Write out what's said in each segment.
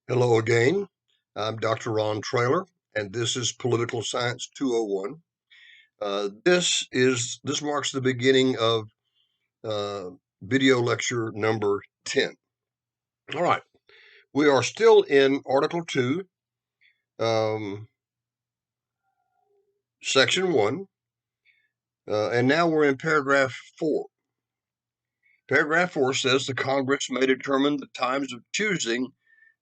Hello again. I'm Dr. Ron Traylor, and this is Political Science 201. This marks the beginning of uh, video lecture number 10. All right, we are still in Article 2, um, Section 1, and now we're in Paragraph 4. Paragraph 4 says the Congress may determine the times of choosing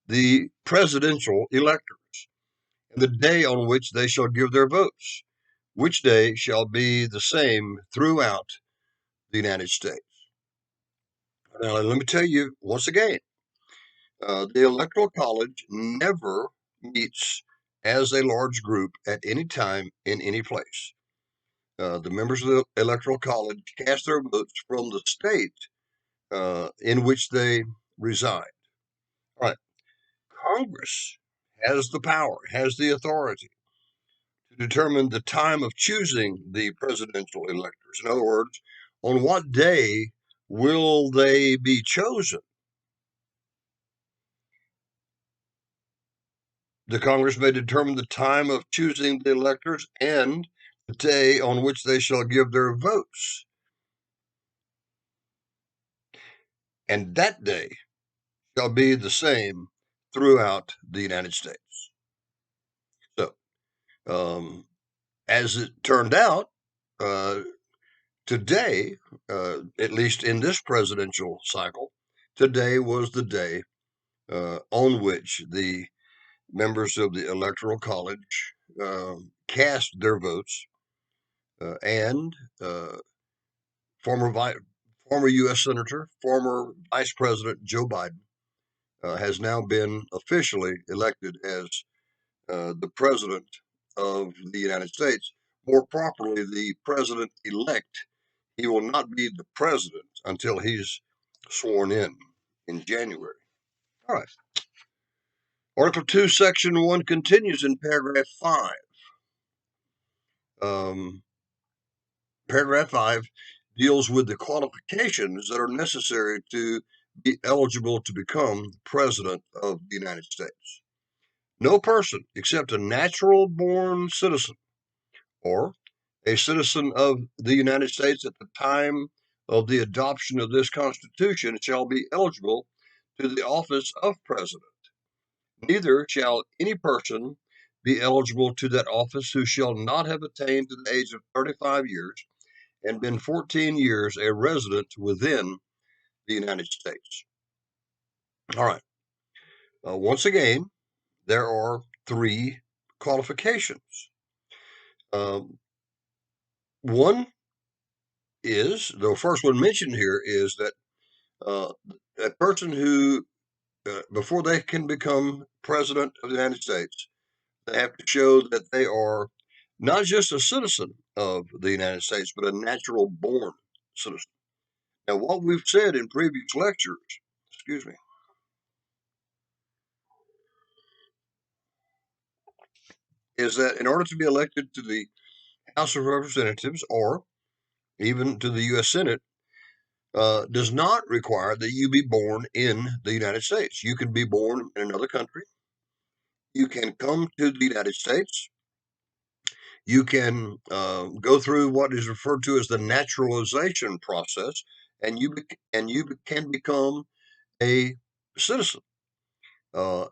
the presidential electors and the day on which they shall give their votes, which day shall be the same throughout the United States. Now, let me tell you once again, the Electoral College never meets as a large group at any time in any place. The members of the Electoral College cast their votes from the state in which they reside. All right. Congress has the power, has the authority to determine the time of choosing the presidential electors. In other words, on what day will they be chosen? The Congress may determine the time of choosing the electors and the day on which they shall give their votes. And that day shall be the same throughout the United States. So, as it turned out, today, at least in this presidential cycle, today was the day on which the members of the Electoral College cast their votes, and former U.S. Senator, former Vice President Joe Biden has now been officially elected as the President of the United States. More properly, the President-elect. He will not be the President until he's sworn in January. All right. Article 2, Section 1 continues in paragraph 5. Paragraph 5 deals with the qualifications that are necessary to be eligible to become President of the United States. No person except a natural born citizen or a citizen of the United States at the time of the adoption of this Constitution shall be eligible to the office of President. Neither shall any person be eligible to that office who shall not have attained to the age of 35 years and been 14 years a resident within the United States. All right. Once again, there are three qualifications. One is, the first one mentioned here is that a person who, before they can become president of the United States, they have to show that they are not just a citizen of the United States, but a natural born citizen. Now, what we've said in previous lectures, excuse me, is that in order to be elected to the House of Representatives or even to the U.S. Senate, does not require that you be born in the United States. You can be born in another country. You can come to the United States. You can go through what is referred to as the naturalization process, and you can become a citizen. Uh,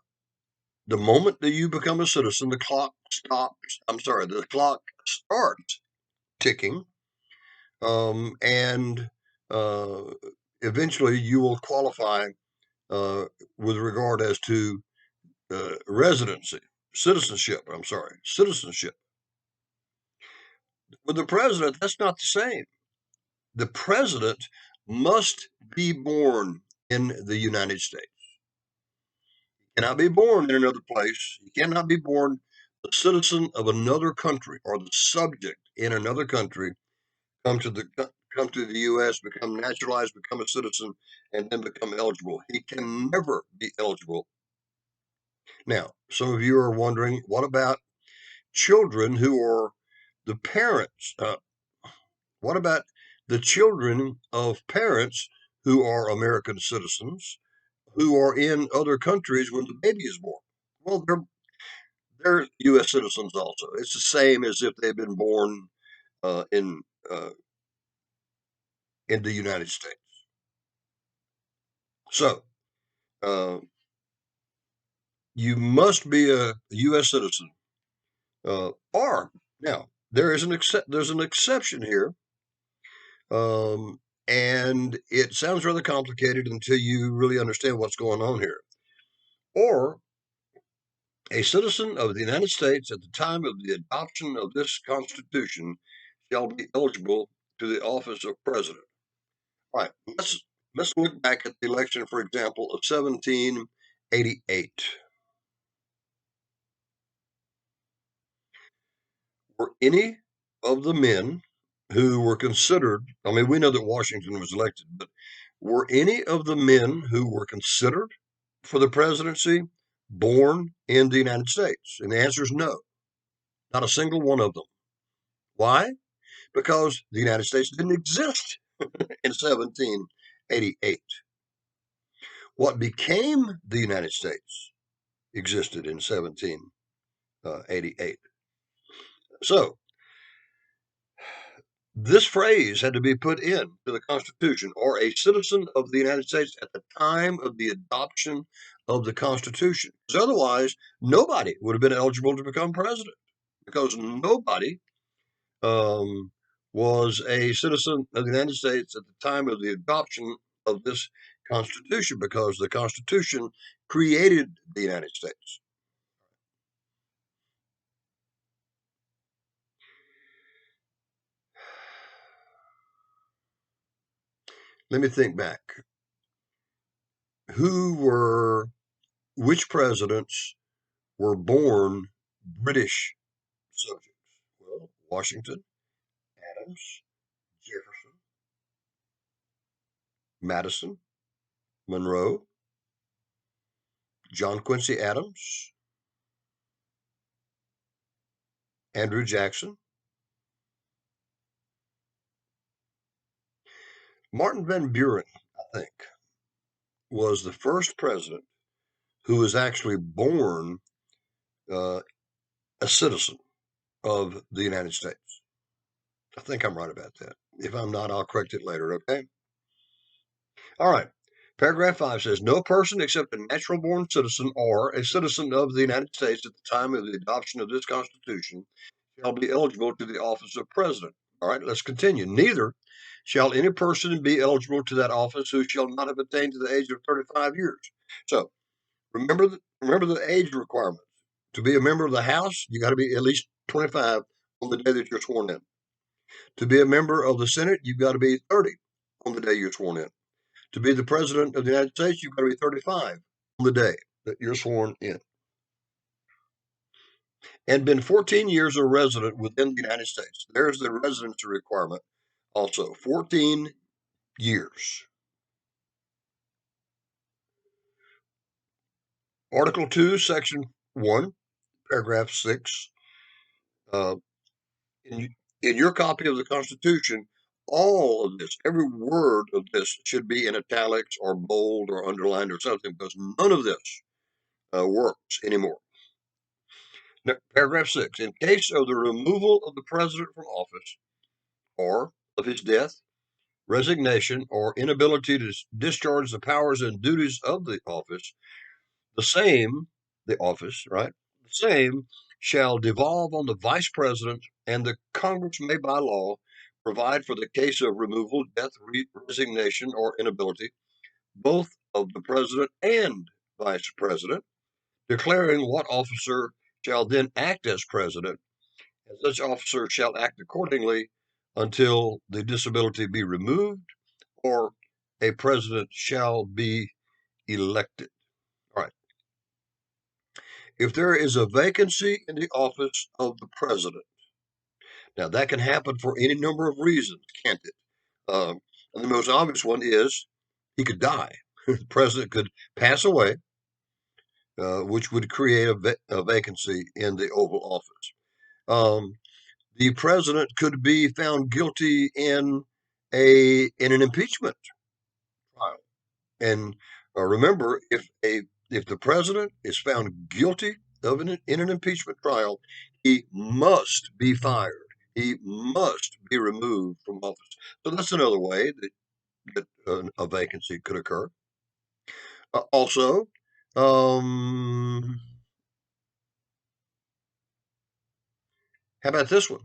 the moment that you become a citizen, the clock stops. I'm sorry, the clock starts ticking, and uh, eventually you will qualify with regard as to residency, citizenship. I'm sorry, citizenship. With the president, that's not the same. The president must be born in the United States. He cannot be born in another place. He cannot be born a citizen of another country or the subject in another country, come to the U.S., become naturalized, become a citizen, and then become eligible. He can never be eligible. Now, some of you are wondering, what about children who are the parents? What about the children of parents who are American citizens, who are in other countries when the baby is born. Well, they're U.S. citizens also. It's the same as if they've been born uh, in uh, in the United States. So uh, you must be a U.S. citizen. Or now there's an exception here, um, and it sounds rather complicated until you really understand what's going on here. Or a citizen of the United States at the time of the adoption of this Constitution shall be eligible to the office of president. All right, let's look back at the election, for example, of 1788. Were any of the men who were considered, I mean, we know that Washington was elected, but were any of the men who were considered for the presidency born in the United States? And the answer is no, not a single one of them. Why? Because the United States didn't exist in 1788. What became the United States existed in 1788. So this phrase had to be put into the Constitution, or a citizen of the United States at the time of the adoption of the Constitution. Because otherwise, nobody would have been eligible to become president, because nobody um, was a citizen of the United States at the time of the adoption of this Constitution, because the Constitution created the United States. Let me think back. Which presidents were born British subjects? Well, Washington, Adams, Jefferson, Madison, Monroe, John Quincy Adams, Andrew Jackson. Martin Van Buren, I think, was the first president who was actually born uh, a citizen of the United States. I think I'm right about that. If I'm not, I'll correct it later, okay? All right. Paragraph 5 says no person except a natural born citizen or a citizen of the United States at the time of the adoption of this Constitution shall be eligible to the office of president. All right, let's continue. Neither shall any person be eligible to that office who shall not have attained to the age of 35 years. So remember the age requirements. To be a member of the House, you got to be at least 25 on the day that you're sworn in. To be a member of the Senate, you've got to be 30 on the day you're sworn in. To be the president of the United States, you've got to be 35 on the day that you're sworn in. And been 14 years a resident within the United States. There's the residency requirement also, 14 years. Article 2, Section 1, Paragraph 6. Uh, in your copy of the Constitution, all of this, every word of this should be in italics or bold or underlined or something, because none of this works anymore. Now, paragraph 6. In case of the removal of the president from office or of his death, resignation, or inability to discharge the powers and duties of the office, the office, right? The same shall devolve on the vice president, and the Congress may by law provide for the case of removal, death, resignation, or inability, both of the president and vice president, declaring what officer shall then act as president, and such officer shall act accordingly until the disability be removed or a president shall be elected. All right. If there is a vacancy in the office of the president, now that can happen for any number of reasons, can't it? And the most obvious one is he could die. The president could pass away, which would create a vacancy in the Oval Office. The president could be found guilty in an impeachment trial. And remember, if the president is found guilty in an impeachment trial, he must be fired. He must be removed from office. So that's another way that a vacancy could occur. Also, how about this one?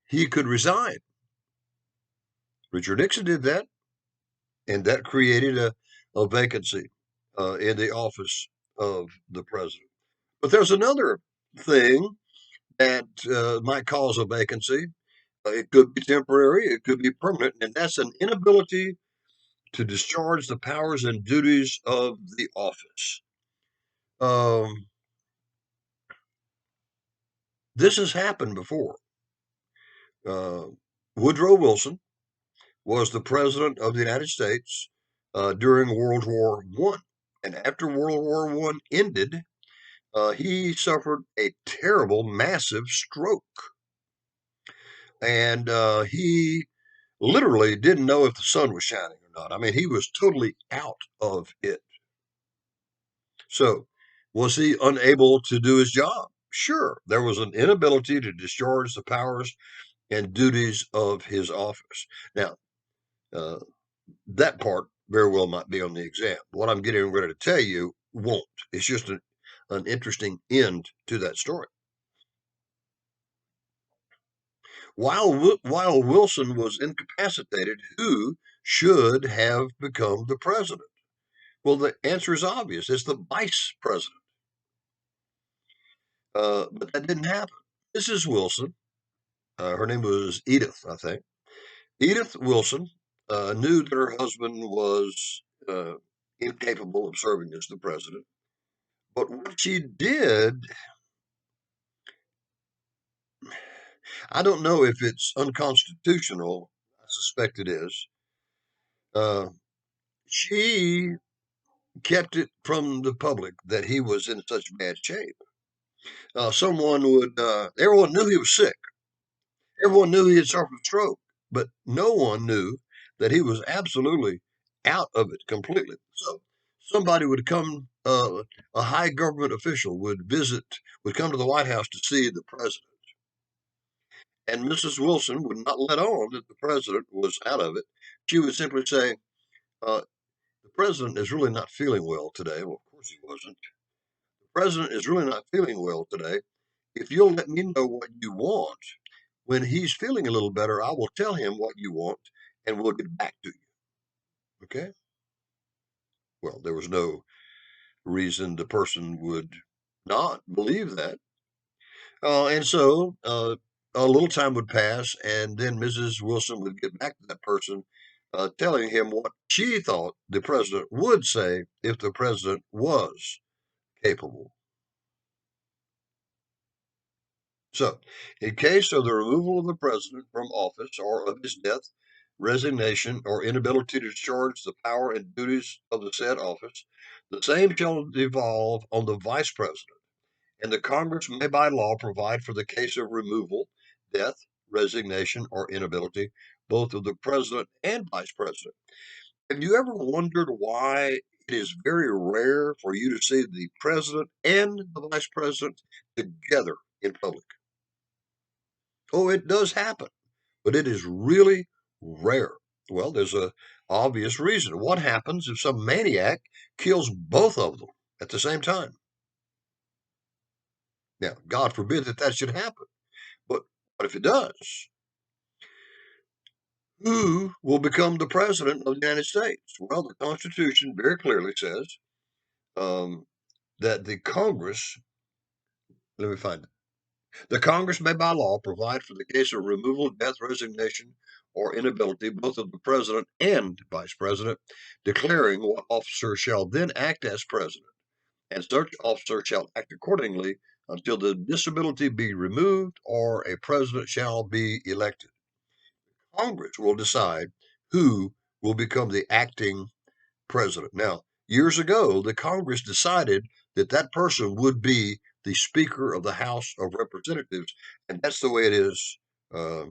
He could resign. Richard Nixon did that, and that created a vacancy in the office of the president. But there's another thing that might cause a vacancy. It could be temporary, it could be permanent, and that's an inability to discharge the powers and duties of the office. Um, this has happened before. Uh, Woodrow Wilson was the president of the United States during World War One, and after World War One ended, he suffered a terrible, massive stroke, and he literally didn't know if the sun was shining or not. I mean, he was totally out of it. So, was he unable to do his job? Sure. There was an inability to discharge the powers and duties of his office. Now, uh, that part very well might be on the exam. What I'm getting ready to tell you won't. It's just an interesting end to that story. While Wilson was incapacitated, who should have become the president? Well, the answer is obvious. It's the vice president. But that didn't happen. Mrs. Wilson, her name was Edith, I think. Edith Wilson knew that her husband was incapable of serving as the president. But what she did, I don't know if it's unconstitutional. I suspect it is. Uh, she kept it from the public that he was in such bad shape. Everyone knew he was sick. Everyone knew he had suffered a stroke, but no one knew that he was absolutely out of it completely. So somebody would come, a high government official would come to the White House to see the president. And Mrs. Wilson would not let on that the president was out of it. She would simply say, uh, the president is really not feeling well today. Well, of course he wasn't. The president is really not feeling well today. If you'll let me know what you want, when he's feeling a little better, I will tell him what you want and we'll get back to you. Okay? Well, there was no reason the person would not believe that. And so a little time would pass, and then Mrs. Wilson would get back to that person, telling him what she thought the president would say if the president was capable. So, in case of the removal of the president from office or of his death, resignation, or inability to discharge the power and duties of the said office, the same shall devolve on the vice president, and the Congress may by law provide for the case of removal, death, resignation, or inability, both of the president and vice president. Have you ever wondered why it is very rare for you to see the president and the vice president together in public? Oh, it does happen, but it is really rare. Well, there's a obvious reason. What happens if some maniac kills both of them at the same time? Now, God forbid that should happen. But what if it does? Who will become the president of the United States? Well, the Constitution very clearly says um, that the Congress, let me find it. The Congress may by law provide for the case of removal, death, resignation, or inability, both of the president and vice president, declaring what officer shall then act as president, and such officer shall act accordingly until the disability be removed or a president shall be elected. Congress will decide who will become the acting president. Now, years ago, the Congress decided that that person would be the Speaker of the House of Representatives, and that's the way it is. Uh,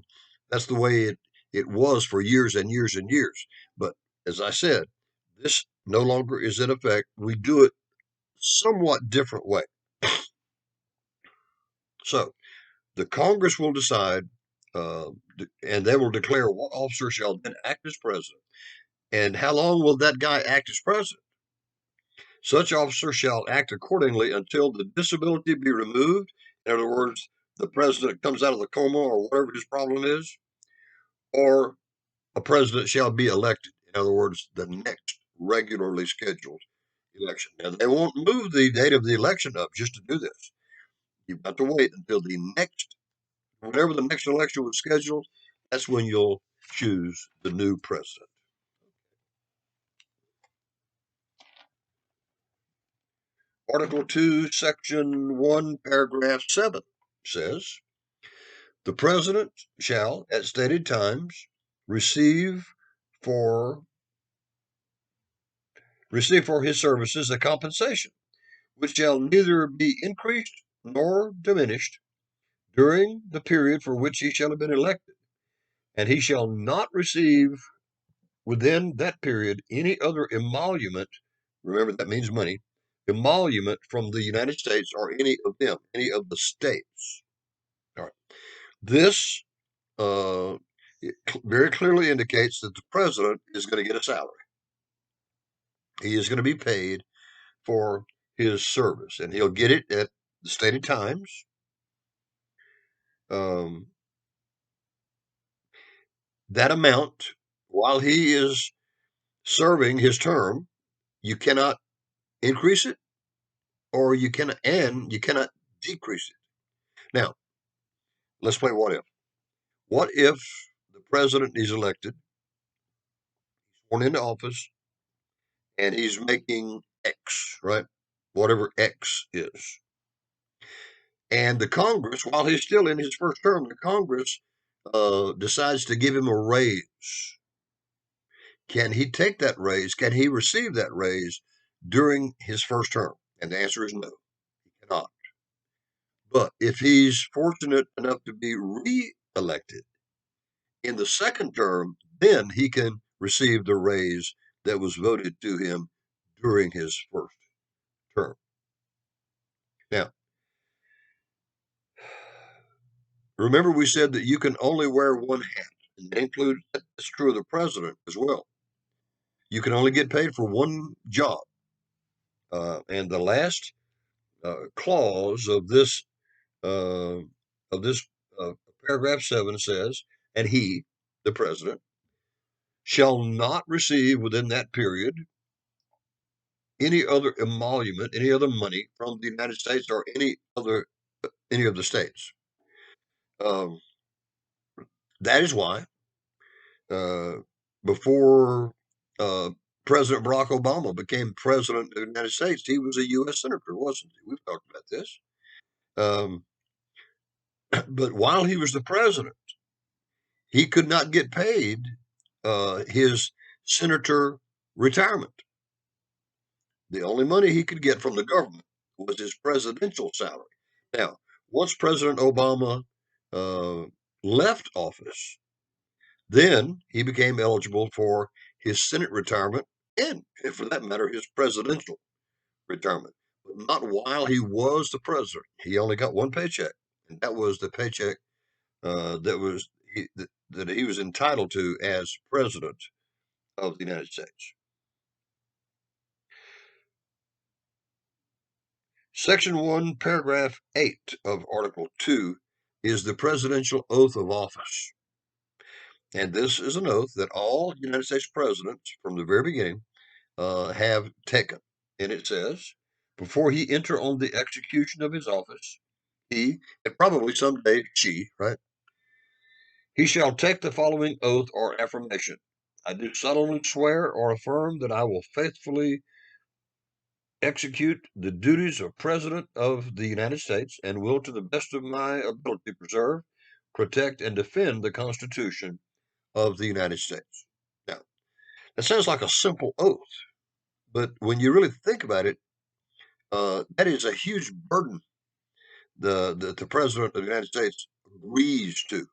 that's the way it was for years and years and years. But as I said, This no longer is in effect. We do it somewhat different way. So the Congress will decide, uh, and they will declare what officer shall then act as president. And how long will that guy act as president? Such officer shall act accordingly until the disability be removed. In other words, the president comes out of the coma or whatever his problem is, or a president shall be elected. In other words, the next regularly scheduled election. Now, they won't move the date of the election up just to do this. You've got to wait until the next, whatever the next election was scheduled, that's when you'll choose the new president. Article 2, Section 1, Paragraph 7 says, the president shall, at stated times, receive for his services a compensation, which shall neither be increased nor diminished during the period for which he shall have been elected, and he shall not receive within that period any other emolument. Remember, that means money. Emolument from the United States or any of them, any of the states. All right. This uh, very clearly indicates that the president is going to get a salary. He is going to be paid for his service, and he'll get it at the stated times. Um, that amount, while he is serving his term, you cannot increase it, or you cannot decrease it. Now, let's play what if. What if the president is elected, sworn into office, and he's making X, right? Whatever X is. And the Congress, while he's still in his first term, the Congress decides to give him a raise. Can he take that raise? Can he receive that raise during his first term? And the answer is no, he cannot. But if he's fortunate enough to be re-elected in the second term, then he can receive the raise that was voted to him during his first term. Now, remember we said that you can only wear one hat, and that's true of the president as well. You can only get paid for one job. And the last clause uh, of this uh, paragraph 7 says, and he, the president, shall not receive within that period any other emolument, any other money from the United States or any of the states. Um, that is why uh, before uh, President Barack Obama became president of the United States, he was a U.S. senator, wasn't he? We've talked about this. Um, but while he was the president, he could not get paid his senator retirement. The only money he could get from the government was his presidential salary. Now, once President Obama uh, left office, then he became eligible for his Senate retirement and, for that matter, his presidential retirement. But not while he was the president. He only got one paycheck, and that was the paycheck that he was entitled to as president of the United States. Section 1, paragraph 8 of Article 2 is the presidential oath of office. And this is an oath that all United States presidents from the very beginning have taken. And it says, before he enter on the execution of his office, he, and probably someday she, right? He shall take the following oath or affirmation. I do solemnly swear or affirm that I will faithfully execute the duties of President of the United States and will, to the best of my ability, preserve, protect, and defend the Constitution of the United States. Now, that sounds like a simple oath, but when you really think about it, that is a huge burden the President of the United States agrees to.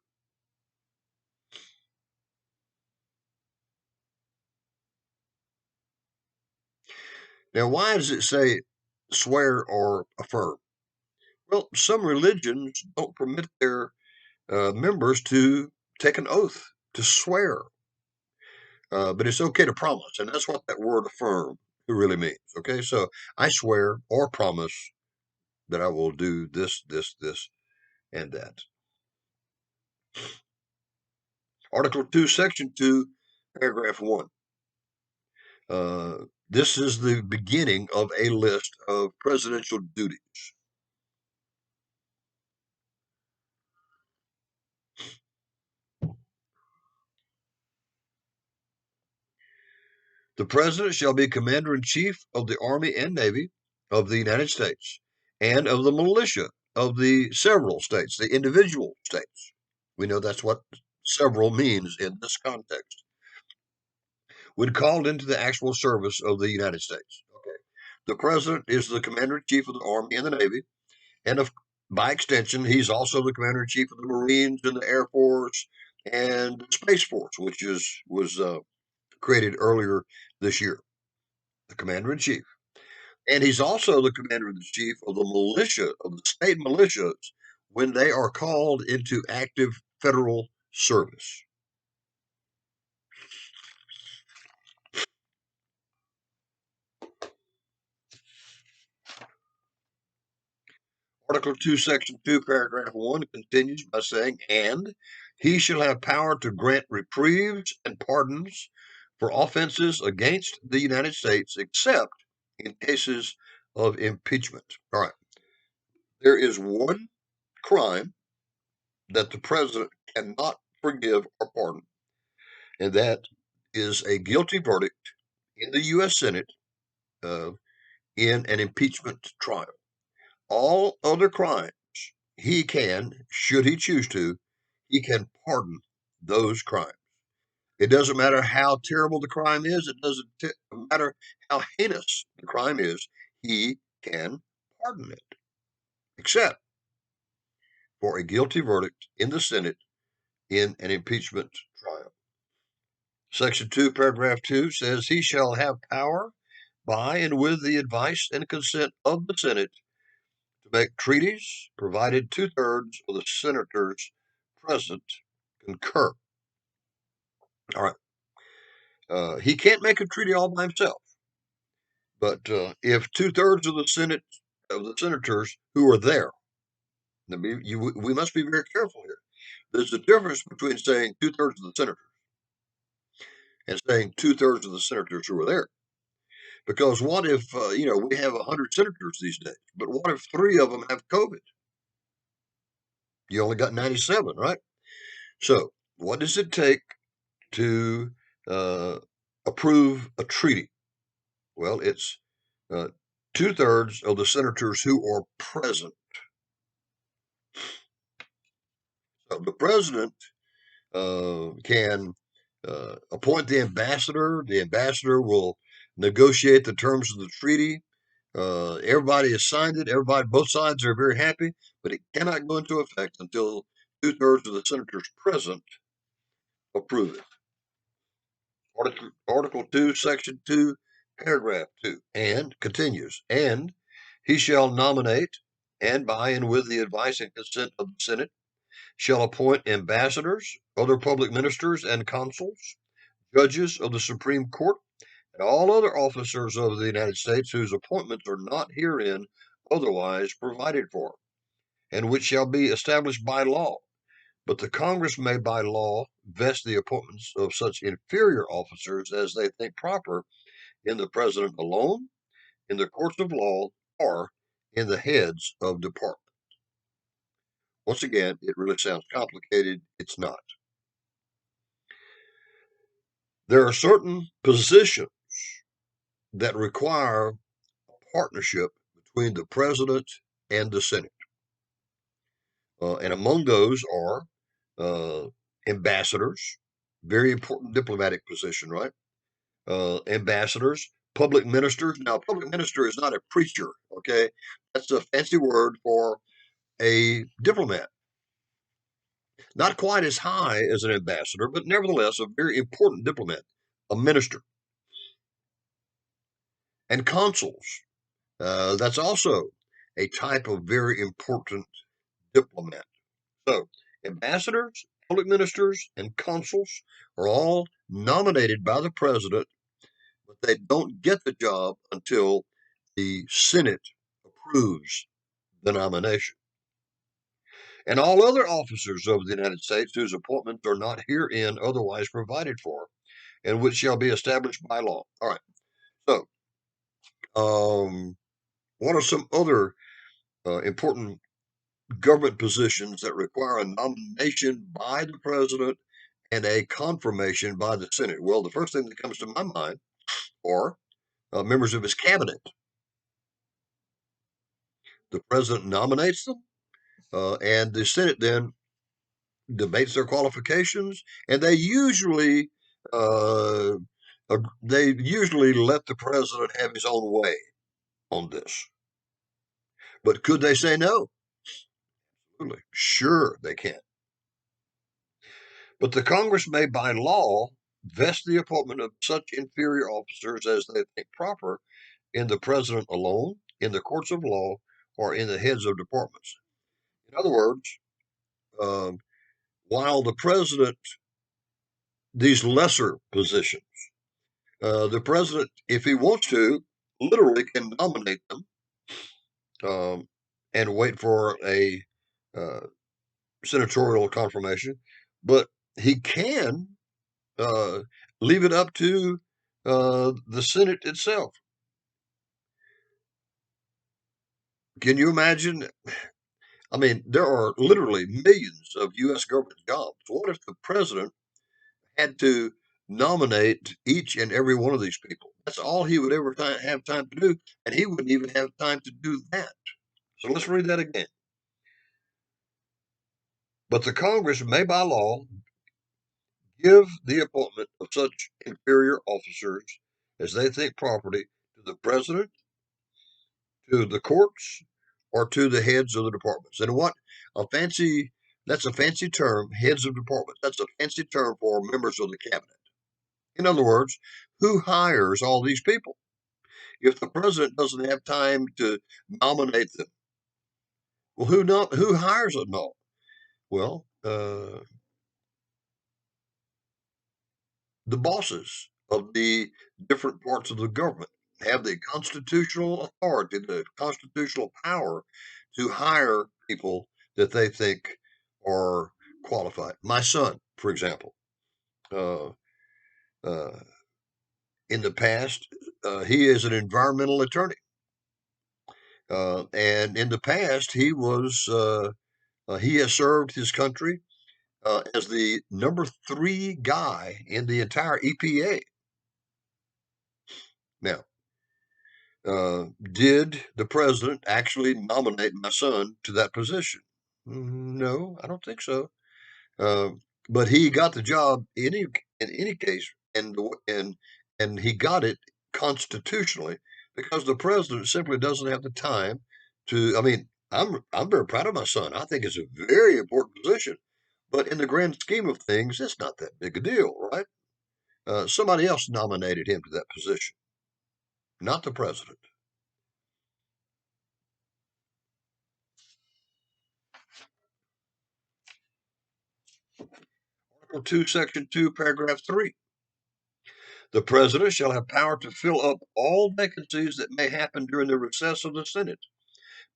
Now, why does it say swear or affirm? Well, some religions don't permit their members to take an oath, to swear. But it's okay to promise, and that's what that word affirm really means. Okay, so I swear or promise that I will do this, this, and that. Article 2, Section 2, Paragraph 1. This is the beginning of a list of presidential duties. The President shall be Commander-in-Chief of the Army and Navy of the United States and of the militia of the several states, the individual states. We know that's what several means in this context. When called into the actual service of the United States. Okay. The President is the Commander-in-Chief of the Army and the Navy, and by extension, he's also the Commander-in-Chief of the Marines and the Air Force and the Space Force, which was created earlier this year. The Commander-in-Chief. And he's also the Commander-in-Chief of the militia, of the state militias, when they are called into active federal service. Article 2, Section 2, Paragraph 1 continues by saying, and he shall have power to grant reprieves and pardons for offenses against the United States, except in cases of impeachment. All right. There is one crime that the president cannot forgive or pardon, and that is a guilty verdict in the U.S. Senate uh, in an impeachment trial. All other crimes he can, should he choose to, he can pardon those crimes. It doesn't matter how terrible the crime is. It doesn't matter how heinous the crime is. He can pardon it, except for a guilty verdict in the Senate in an impeachment trial. Section 2, Paragraph 2 says, he shall have power by and with the advice and consent of the Senate to make treaties, provided two-thirds of the senators present concur. All right. He can't make a treaty all by himself, but if two-thirds of the senators who are there, we must be very careful here. There's a difference between saying two-thirds of the senators and saying two-thirds of the senators who are there. Because what if we have 100 senators these days, but what if 3 of them have COVID? You only got 97, right? So, what does it take to approve a treaty? Well, it's uh, two-thirds of the senators who are present. So the president can appoint the ambassador. The ambassador will negotiate the terms of the treaty. Everybody has signed it. Both sides are very happy, but it cannot go into effect until two-thirds of the senators present approve it. Article 2, Section 2, Paragraph 2, and continues, and he shall nominate, and by and with the advice and consent of the Senate, shall appoint ambassadors, other public ministers and consuls, judges of the Supreme Court, and all other officers of the United States whose appointments are not herein otherwise provided for, and which shall be established by law. But the Congress may by law vest the appointments of such inferior officers as they think proper in the President alone, in the courts of law, or in the heads of department. Once again, it really sounds complicated. It's not. There are certain positions that require a partnership between the President and the Senate. And among those are ambassadors, very important diplomatic position, right? Ambassadors, public ministers. Now, public minister is not a preacher, okay? That's a fancy word for a diplomat. Not quite as high as an ambassador, but nevertheless a very important diplomat, a minister. and consuls. That's also a type of very important diplomat. So, ambassadors, public ministers, and consuls are all nominated by the president, but they don't get the job until the Senate approves the nomination. And all other officers of the United States whose appointments are not herein otherwise provided for, and which shall be established by law. All right. So, what are some other important government positions that require a nomination by the president and a confirmation by the Senate? Well, the first thing that comes to my mind are members of his cabinet. The president nominates them, and the Senate then debates their qualifications, and uh, they usually let the president have his own way on this. But could they say no? Sure, they can. But the Congress may, by law, vest the appointment of such inferior officers as they think proper in the president alone, in the courts of law, or in the heads of departments. In other words, um, while the president, these lesser positions, the president, if he wants to, literally can nominate them and wait for a uh, senatorial confirmation, but he can uh, leave it up to the Senate itself. Can you imagine? I mean, there are literally millions of U.S. government jobs. What if the president had to nominate each and every one of these people? That's all he would ever have time to do, and he wouldn't even have time to do that. So let's read that again. But the Congress may, by law, give the appointment of such inferior officers as they think property to the president, to the courts, or to the heads of the departments. And what a fancy that's a fancy term, heads of departments. That's a fancy term for members of the cabinet. In other words, who hires all these people? If the president doesn't have time to nominate them, well, who hires them all? Well, the bosses of the different parts of the government have the constitutional authority, the constitutional power to hire people that they think are qualified. My son, for example, uh, uh, in the past, he is an environmental attorney. And in the past, he has served his country as the number 3 guy in the entire EPA. Now, did the president actually nominate my son to that position? No, I don't think so. Uh, but he got the job in any case, and and he got it constitutionally because the president simply doesn't have the time to. I mean, I'm very proud of my son. I think it's a very important position, but in the grand scheme of things, it's not that big a deal, right? Somebody else nominated him to that position, not the president. Article 2, Section 2, Paragraph 3. The president shall have power to fill up all vacancies that may happen during the recess of the Senate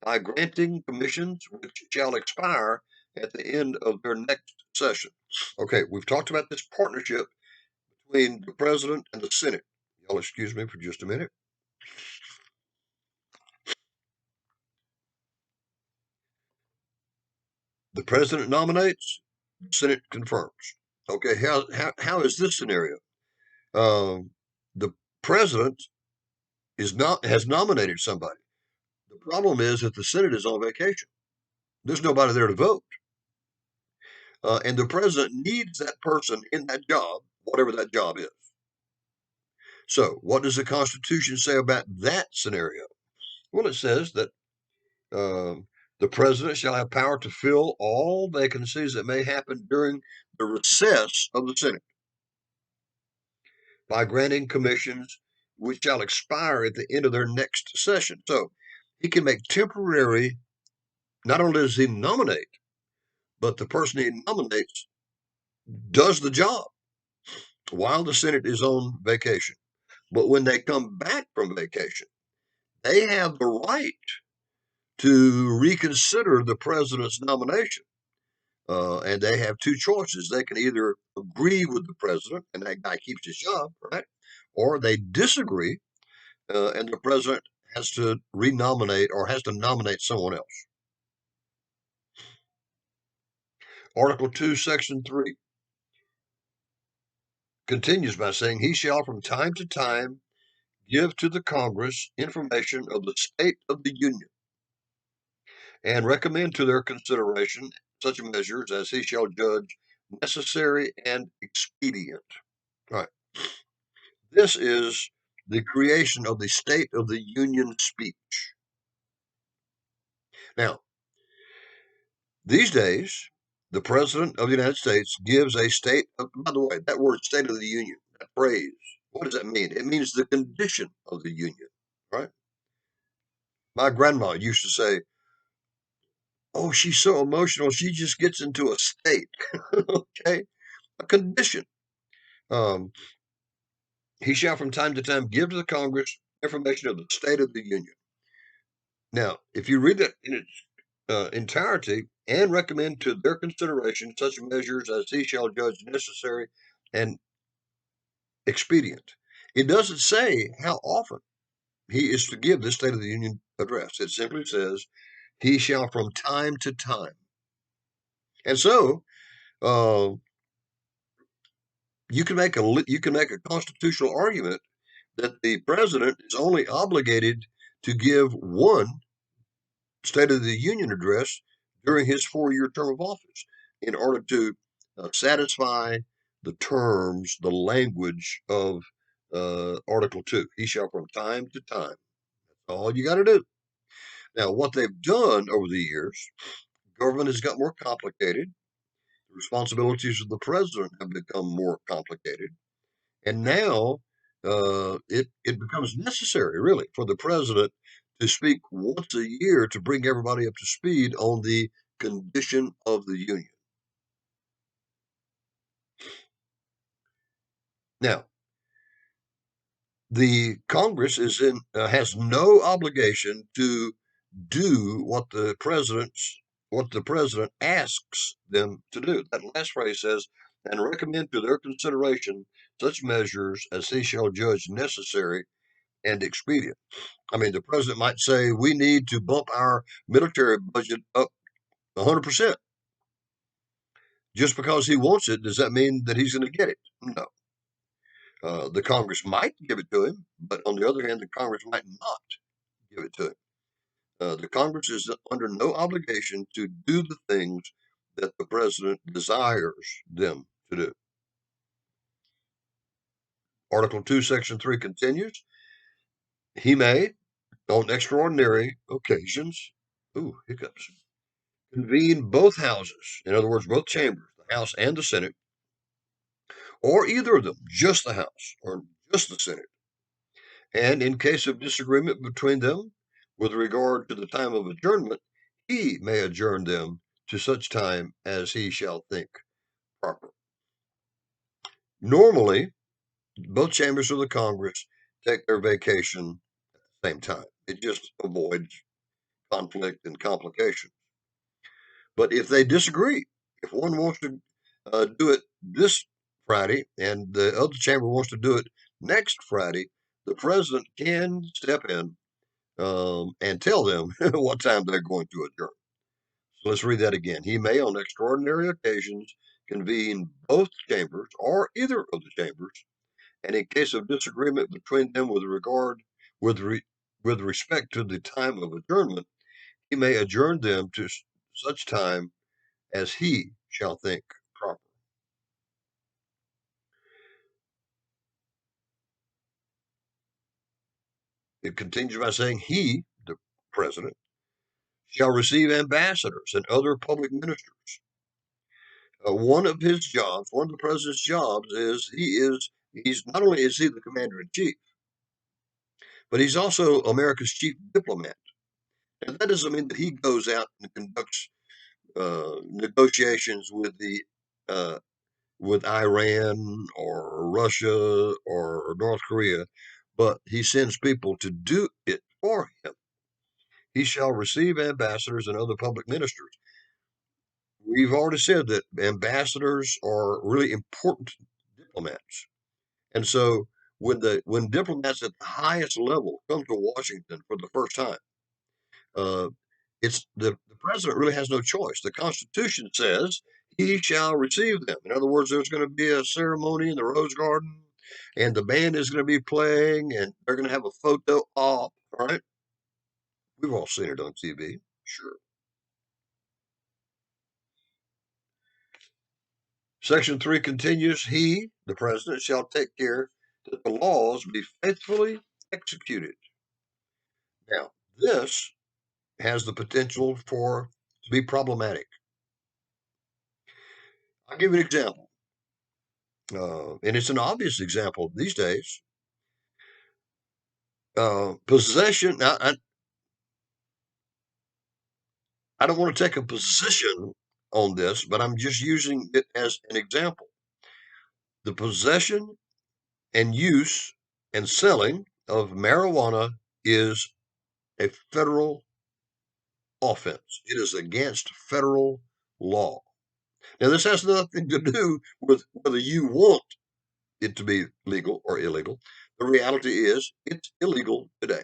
by granting commissions which shall expire at the end of their next session. Okay, we've talked about this partnership between the president and the Senate. Y'all excuse me for just a minute. The president nominates, the Senate confirms. Okay, how is this scenario? The president has nominated somebody. The problem is that the Senate is on vacation. There's nobody there to vote. And the president needs that person in that job, whatever that job is. So, what does the Constitution say about that scenario? Well, it says that the president shall have power to fill all vacancies that may happen during the recess of the Senate by granting commissions which shall expire at the end of their next session. So he can make temporary, not only does he nominate, but the person he nominates does the job while the Senate is on vacation. But when they come back from vacation, they have the right to reconsider the president's nomination. And they have two choices. They can either agree with the president and that guy keeps his job, right? Or they disagree and the president has to renominate or has to nominate someone else. Article 2, Section 3 continues by saying, he shall from time to time give to the Congress information of the state of the Union and recommend to their consideration such measures as he shall judge necessary and expedient. Right. This is the creation of the State of the Union speech. Now, these days, the President of the United States gives a state of, by the way, that word State of the Union, that phrase, what does that mean? It means the condition of the Union, right? My grandma used to say, oh, she's so emotional, she just gets into a state, okay? A condition. He shall from time to time give to the Congress information of the State of the Union. Now, if you read that in its entirety, and recommend to their consideration such measures as he shall judge necessary and expedient. It doesn't say how often he is to give this State of the Union address. It simply says he shall from time to time. And so you can make a constitutional argument that the president is only obligated to give one State of the Union address during his 4-year term of office in order to satisfy the terms, the language of Article 2. He shall from time to time. That's all you got to do. Now, what they've done over the years, government has got more complicated. The responsibilities of the president have become more complicated. And now it becomes necessary, really, for the president to speak once a year to bring everybody up to speed on the condition of the Union. Now, the Congress has no obligation to do what the president asks them to do. That last phrase says, and recommend to their consideration such measures as he shall judge necessary and expedient. I mean, the president might say, we need to bump our military budget up 100%. Just because he wants it, does that mean that he's going to get it? No. The Congress might give it to him, but on the other hand, the Congress might not give it to him. The Congress is under no obligation to do the things that the president desires them to do. Article 2, Section 3 continues. He may, on extraordinary occasions, hiccups, convene both houses, in other words, both chambers, the House and the Senate, or either of them, just the House or just the Senate. And in case of disagreement between them with regard to the time of adjournment, he may adjourn them to such time as he shall think proper. Normally, both chambers of the Congress take their vacation at the same time. It just avoids conflict and complication. But if they disagree, if one wants to do it this Friday and the other chamber wants to do it next Friday, the president can step in and tell them what time they're going to adjourn. So let's read that again. He may, on extraordinary occasions, convene both chambers or either of the chambers, and in case of disagreement between them with respect to the time of adjournment, he may adjourn them to such time as he shall think proper. It continues by saying he, the president, shall receive ambassadors and other public ministers. One of the president's jobs he's not only is he the commander in chief, but he's also America's chief diplomat. And that doesn't mean that he goes out and conducts negotiations with Iran or Russia or North Korea, but he sends people to do it for him. He shall receive ambassadors and other public ministers. We've already said that ambassadors are really important diplomats. And so when diplomats at the highest level come to Washington for the first time, uh, it's the president really has no choice. The Constitution says he shall receive them. In other words, there's going to be a ceremony in the Rose Garden, and the band is going to be playing, and they're going to have a photo op. All right, we've all seen it on TV, sure. Section 3 continues, he, the president, shall take care that the laws be faithfully executed. Now, this has the potential to be problematic. I'll give you an example, and it's an obvious example these days. Possession. Now, I don't want to take a position on this, but I'm just using it as an example. The possession and use and selling of marijuana is a federal offense. It is against federal law. Now, this has nothing to do with whether you want it to be legal or illegal. The reality is it's illegal today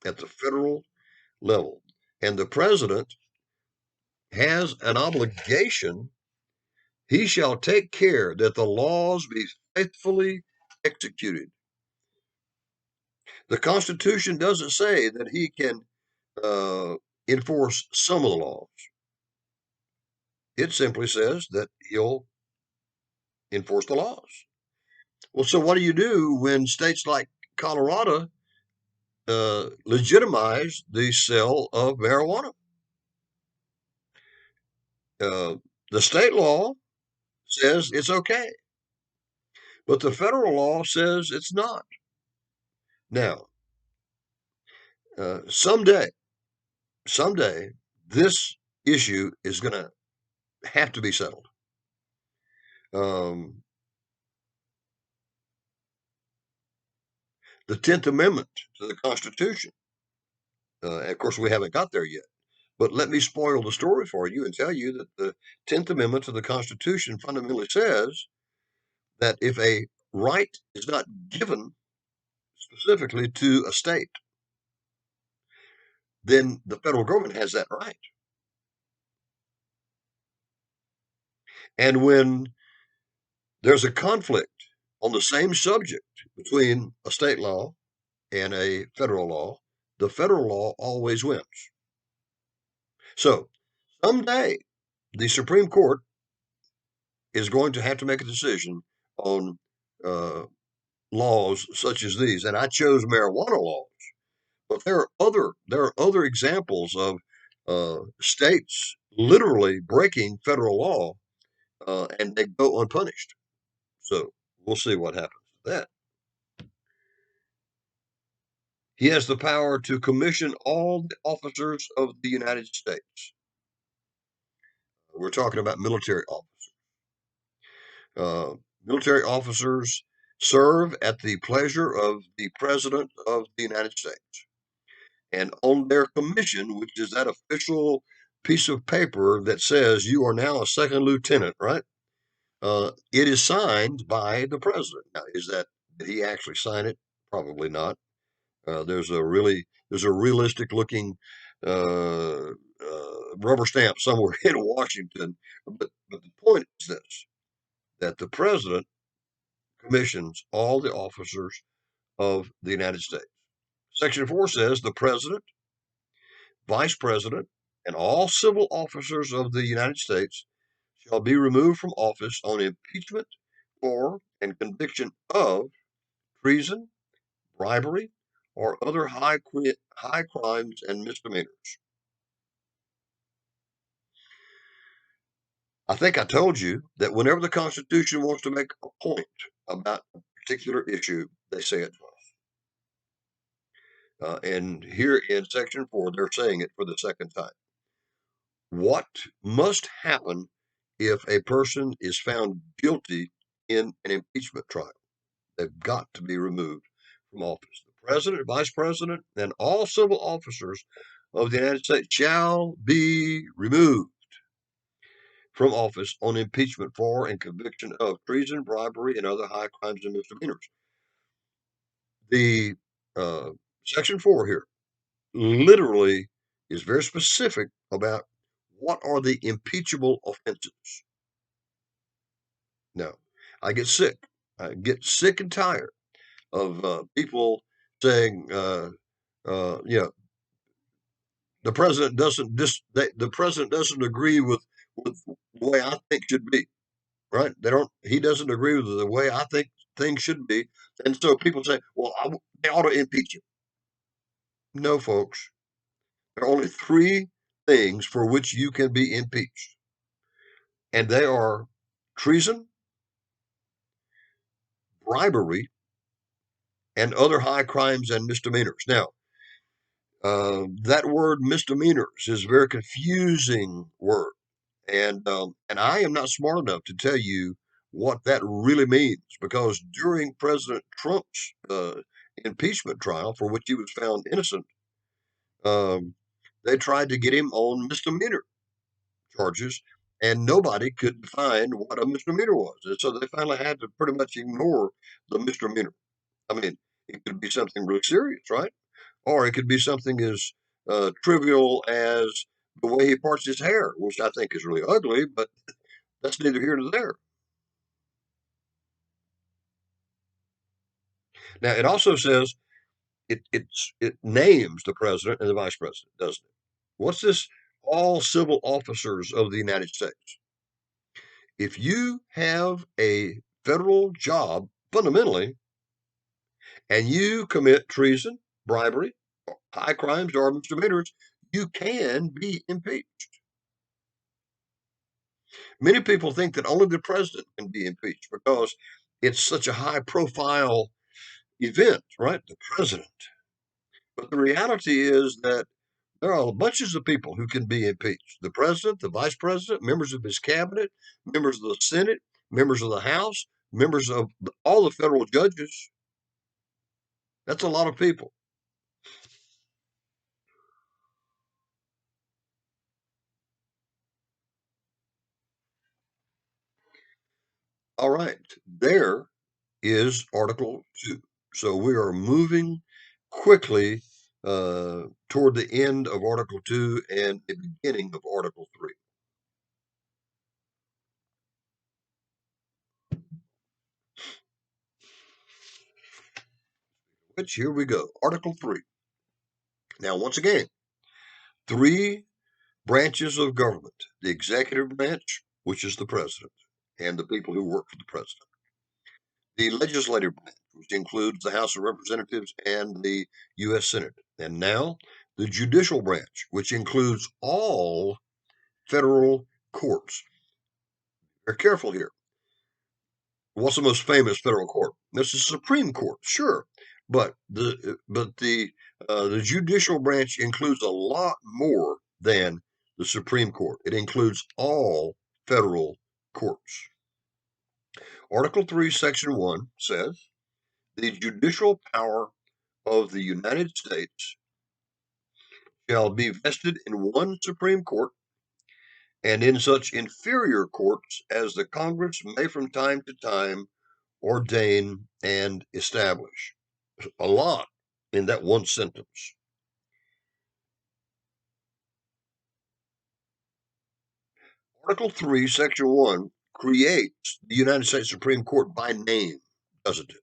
at the federal level. And the president has an obligation. He shall take care that the laws be faithfully executed. The Constitution doesn't say that he can enforce some of the laws. It simply says that he'll enforce the laws. Well, so what do you do when states like Colorado legitimize the sale of marijuana? The state law says it's okay, but the federal law says it's not. Now, someday, this issue is going to have to be settled. Um, the 10th Amendment to the Constitution. Of course, we haven't got there yet. But let me spoil the story for you and tell you that the 10th Amendment to the Constitution fundamentally says that if a right is not given specifically to a state, then the federal government has that right. And when there's a conflict on the same subject between a state law and a federal law, the federal law always wins. So someday the Supreme Court is going to have to make a decision on laws such as these. And I chose marijuana laws, but there are other examples of states literally breaking federal law, and they go unpunished. So we'll see what happens with that. He has the power to commission all the officers of the United States. We're talking about military officers. Military officers serve at the pleasure of the President of the United States. And on their commission, which is that official piece of paper that says you are now a second lieutenant, right? It is signed by the president. Now, did he actually sign it? Probably not. There's a realistic looking rubber stamp somewhere in Washington. But the point is this, that the president commissions all the officers of the United States. Section 4 says the president, vice president, and all civil officers of the United States shall be removed from office on impeachment for and conviction of treason, bribery, or other high crimes and misdemeanors. I think I told you that whenever the Constitution wants to make a point about a particular issue, they say it twice. And here in Section 4, they're saying it for the second time. What must happen if a person is found guilty in an impeachment trial? They've got to be removed from office. The president, vice president, and all civil officers of the United States shall be removed from office on impeachment for and conviction of treason, bribery, and other high crimes and misdemeanors. The Section 4 here literally is very specific about what are the impeachable offenses. Now, I get sick. I get sick and tired of people saying, you know, the president doesn't the president doesn't agree with the way I think should be. Right? They don't. He doesn't agree with the way I think things should be, and so people say, "Well, they ought to impeach him." No, folks. There are only three things for which you can be impeached, and they are treason, bribery, and other high crimes and misdemeanors. Now, that word misdemeanors is a very confusing word, and I am not smart enough to tell you what that really means because during President Trump's impeachment trial, for which he was found innocent, um, they tried to get him on misdemeanor charges, and nobody could define what a misdemeanor was. And so they finally had to pretty much ignore the misdemeanor. I mean, it could be something really serious, right? Or it could be something as trivial as the way he parts his hair, which I think is really ugly, but that's neither here nor there. Now, it also says it names the president and the vice president, doesn't it? What's this? All civil officers of the United States. If you have a federal job, fundamentally, and you commit treason, bribery, high crimes, or misdemeanors, you can be impeached. Many people think that only the president can be impeached because it's such a high profile event, right? The president. But the reality is that there are bunches of people who can be impeached. The president, the vice president, members of his cabinet, members of the Senate, members of the House, members of all the federal judges. That's a lot of people. All right. There is Article 2. So we are moving quickly toward the end of Article 2 and the beginning of Article 3. Which here we go. Article 3. Now, once again, three branches of government: the executive branch, which is the president and the people who work for the president, the legislative branch, which includes the House of Representatives and the U.S. Senate, and now the judicial branch, which includes all federal courts. Be careful here. What's the most famous federal court? This is Supreme Court, sure, but the judicial branch includes a lot more than the Supreme Court. It includes all federal courts. Article 3, Section 1 says the judicial power of the United States shall be vested in one Supreme Court and in such inferior courts as the Congress may from time to time ordain and establish. A lot in that one sentence. Article 3, Section 1 creates the United States Supreme Court by name, doesn't it?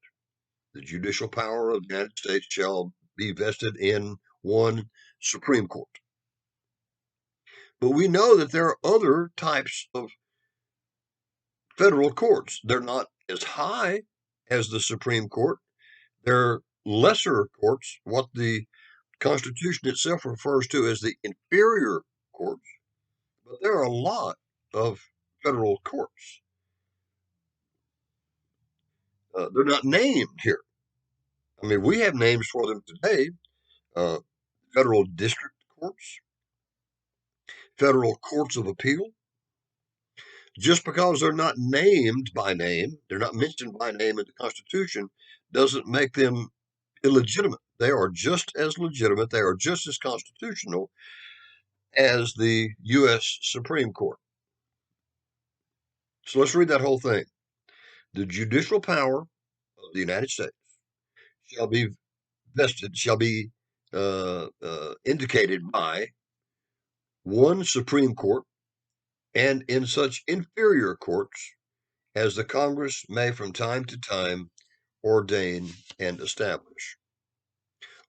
The judicial power of the United States shall be vested in one Supreme Court. But we know that there are other types of federal courts. They're not as high as the Supreme Court. They're lesser courts, what the Constitution itself refers to as the inferior courts. But there are a lot of federal courts. They're not named here. I mean, we have names for them today. uh, federal district courts, federal courts of appeal. Just because they're not named by name, they're not mentioned by name in the Constitution, doesn't make them illegitimate. They are just as legitimate, they are just as constitutional as the U.S. Supreme Court. So let's read that whole thing. The judicial power of the United States shall be vested, shall be indicated by one Supreme Court and in such inferior courts as the Congress may from time to time ordain and establish.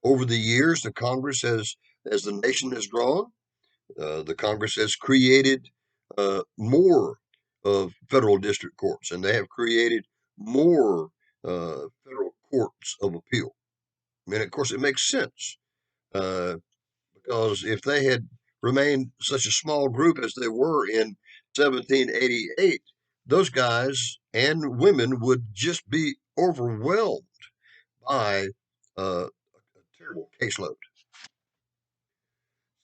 Over the years, the Congress has, as the nation has grown, the Congress has created more of federal district courts, and they have created more federal courts of appeal. I mean, of course, it makes sense uh, because if they had remained such a small group as they were in 1788, those guys and women would just be overwhelmed by a terrible caseload.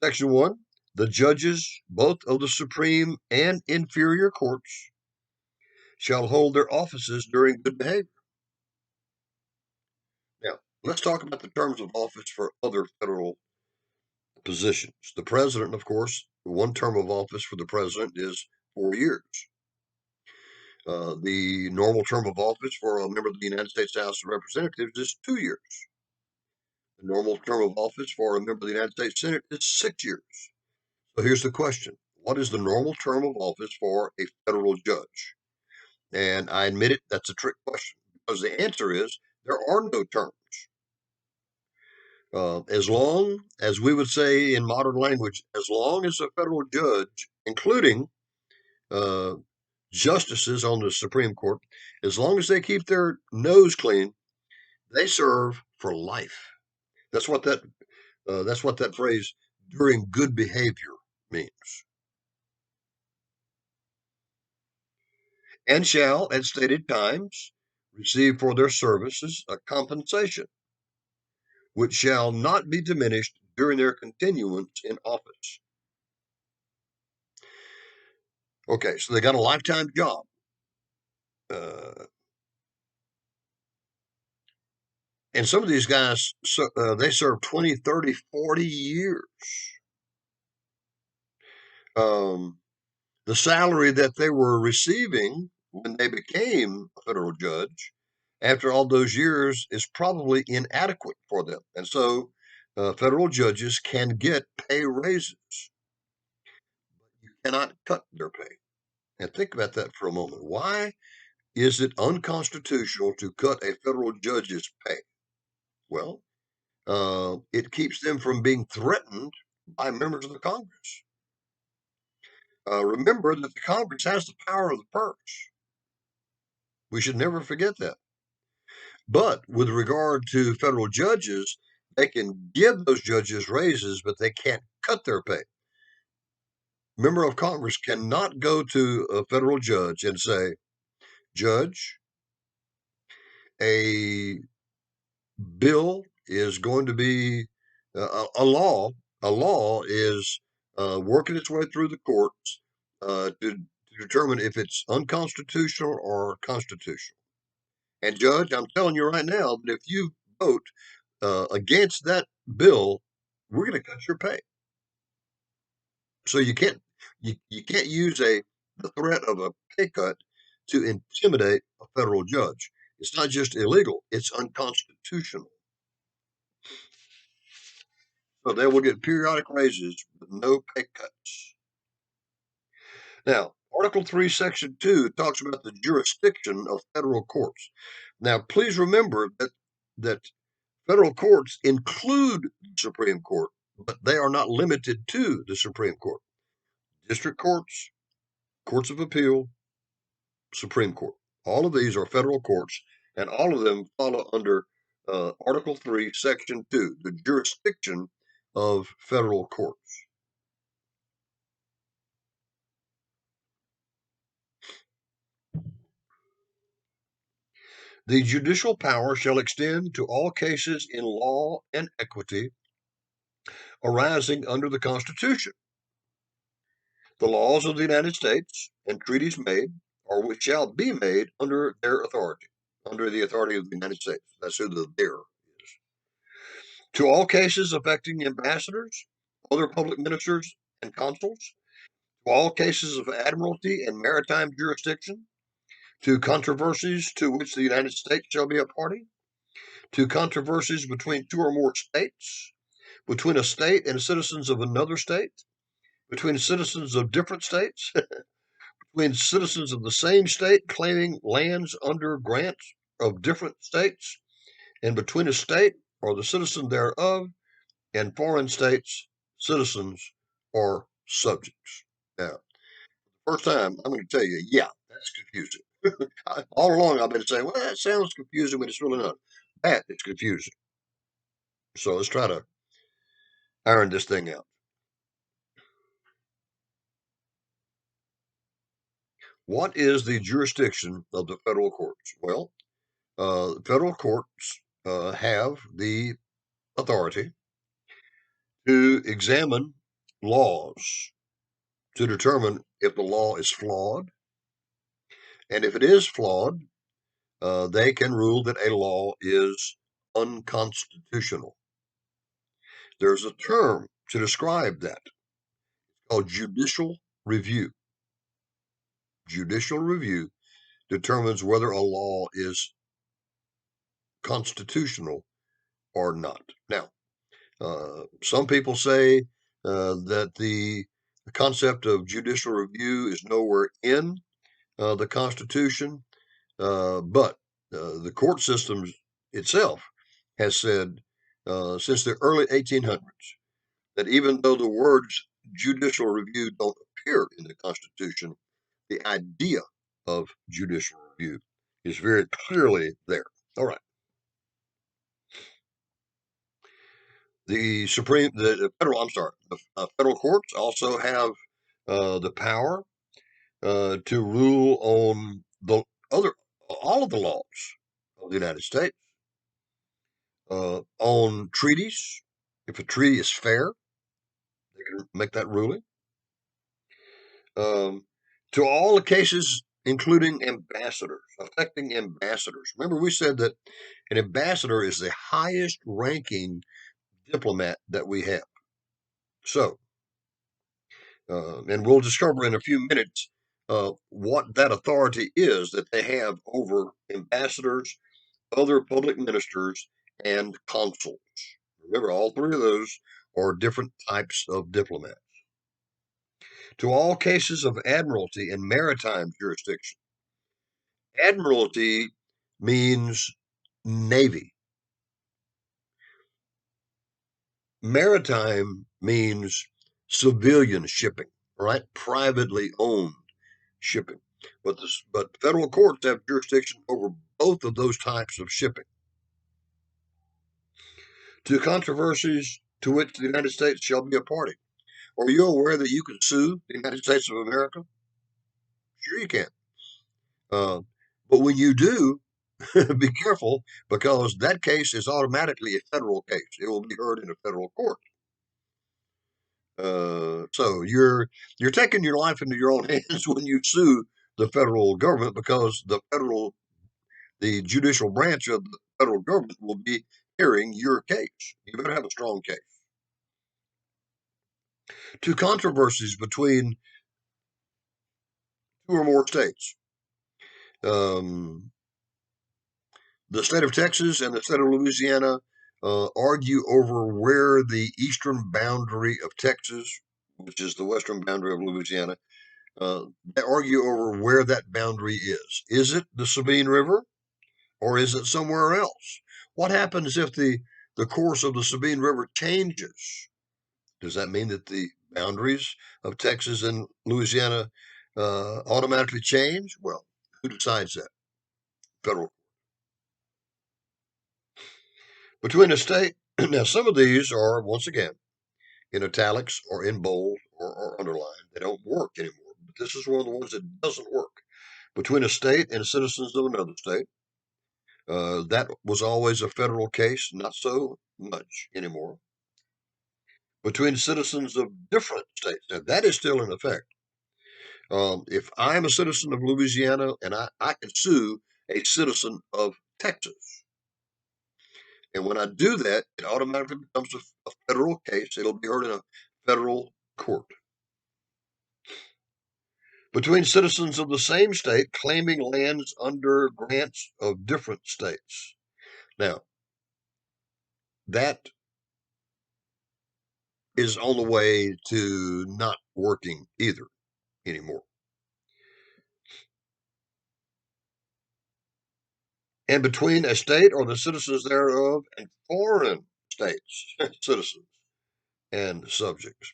Section 1. The judges, both of the Supreme and inferior courts, shall hold their offices during good behavior. Now, let's talk about the terms of office for other federal positions. The president, of course, one term of office for the president is 4 years. The normal term of office for a member of the United States House of Representatives is 2 years. The normal term of office for a member of the United States Senate is 6 years. So here's the question. What is the normal term of office for a federal judge? And I admit it, that's a trick question because the answer is there are no terms. As long as we would say in modern language, as long as a federal judge, including uh, justices on the Supreme Court, as long as they keep their nose clean, they serve for life. That's what that phrase "during good behavior" means. And shall, at stated times, receive for their services a compensation, which shall not be diminished during their continuance in office. Okay, so they got a lifetime job. Uh, and some of these guys, they serve 20, 30, 40 years. Um, the salary that they were receiving when they became a federal judge after all those years is probably inadequate for them. And so federal judges can get pay raises. You cannot cut their pay. And think about that for a moment. Why is it unconstitutional to cut a federal judge's pay? Well, it keeps them from being threatened by members of the Congress. Remember that the Congress has the power of the purse. We should never forget that. But with regard to federal judges, they can give those judges raises, but they can't cut their pay. Member of Congress cannot go to a federal judge and say, Judge, a bill is going to be a law. A law is working its way through the courts to determine if it's unconstitutional or constitutional. And Judge, I'm telling you right now that if you vote against that bill, we're going to cut your pay. So you can't use the threat of a pay cut to intimidate a federal judge. It's not just illegal; it's unconstitutional. So they will get periodic raises with no pay cuts. Now, Article 3, Section 2 talks about the jurisdiction of federal courts. Now, please remember that federal courts include the Supreme Court, but they are not limited to the Supreme Court. District courts, courts of appeal, Supreme Court. All of these are federal courts, and all of them follow under Article 3, Section 2, the jurisdiction of federal courts. The judicial power shall extend to all cases in law and equity arising under the Constitution, the laws of the United States, and treaties made or which shall be made under their authority, under the authority of the United States. That's who the "their" is. To all cases affecting ambassadors, other public ministers, and consuls, to all cases of admiralty and maritime jurisdiction, to controversies to which the United States shall be a party, to controversies between two or more states, between a state and citizens of another state, between citizens of different states, between citizens of the same state claiming lands under grants of different states, and between a state or the citizen thereof and foreign states, citizens, or subjects. Now, first time, I'm going to tell you, yeah, that's confusing. All along, I've been saying, well, that sounds confusing, but it's really not. That is confusing. So let's try to iron this thing out. What is the jurisdiction of the federal courts? Well, federal courts have the authority to examine laws to determine if the law is flawed. And if it is flawed, they can rule that a law is unconstitutional. There's a term to describe that called judicial review. Judicial review determines whether a law is constitutional or not. Now, some people say that the concept of judicial review is nowhere in the Constitution, but the court system itself has said since the early 1800s that even though the words judicial review don't appear in the Constitution, the idea of judicial review is very clearly there. All right. The federal courts also have the power to rule on all of the laws of the United States, on treaties. If a treaty is fair, they can make that ruling. To all the cases, including ambassadors, affecting ambassadors. Remember, we said that an ambassador is the highest ranking diplomat that we have. So, and we'll discover in a few minutes what that authority is that they have over ambassadors, other public ministers, and consuls. Remember, all three of those are different types of diplomats. To all cases of admiralty and maritime jurisdiction. Admiralty means navy. Maritime means civilian shipping, right? Privately owned shipping. But federal courts have jurisdiction over both of those types of shipping. To controversies to which the United States shall be a party. Are you aware that you can sue the United States of America? Sure, you can. But when you do, be careful because that case is automatically a federal case. It will be heard in a federal court. So you're taking your life into your own hands when you sue the federal government because the judicial branch of the federal government will be hearing your case. You better have a strong case. To controversies between two or more states. The state of Texas and the state of Louisiana argue over where the eastern boundary of Texas, which is the western boundary of Louisiana, they argue over where that boundary is. Is it the Sabine River or is it somewhere else? What happens if the course of the Sabine River changes? Does that mean that the boundaries of Texas and Louisiana automatically change? Well, who decides that? Federal. Between a state, now some of these are, once again, in italics or in bold or underlined. They don't work anymore. But this is one of the ones that doesn't work. Between a state and citizens of another state. That was always a federal case, not so much anymore. between citizens of different states. Now, that is still in effect. If I'm a citizen of Louisiana and I can sue a citizen of Texas, and when I do that, it automatically becomes a federal case. It'll be heard in a federal court. Between citizens of the same state claiming lands under grants of different states. Now, that is on the way to not working either anymore. And between a state or the citizens thereof and foreign states, citizens and subjects.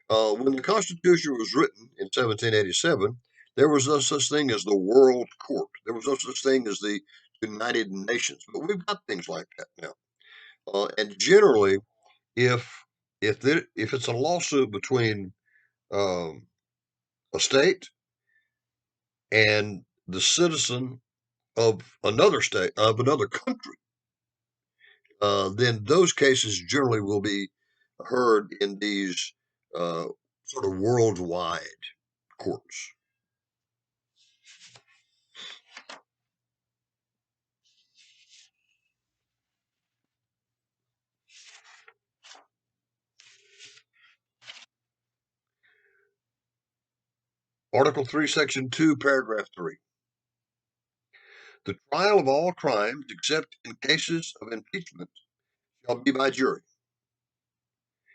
When the Constitution was written in 1787, there was no such thing as the World Court. There was no such thing as the United Nations. But we've got things like that now. And generally, if if it's a lawsuit between um, a state and the citizen of another state of another country, then those cases generally will be heard in these uh, sort of worldwide courts. Article 3, Section 2, Paragraph 3. The trial of all crimes, except in cases of impeachment, shall be by jury,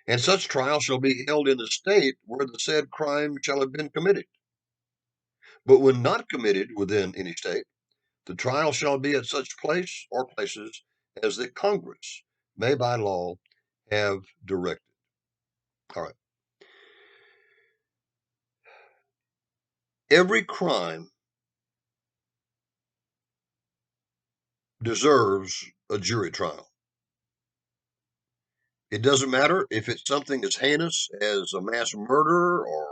and such trial shall be held in the state where the said crime shall have been committed. But when not committed within any state, the trial shall be at such place or places as the Congress may by law have directed. All right. Every crime deserves a jury trial. It doesn't matter if it's something as heinous as a mass murder or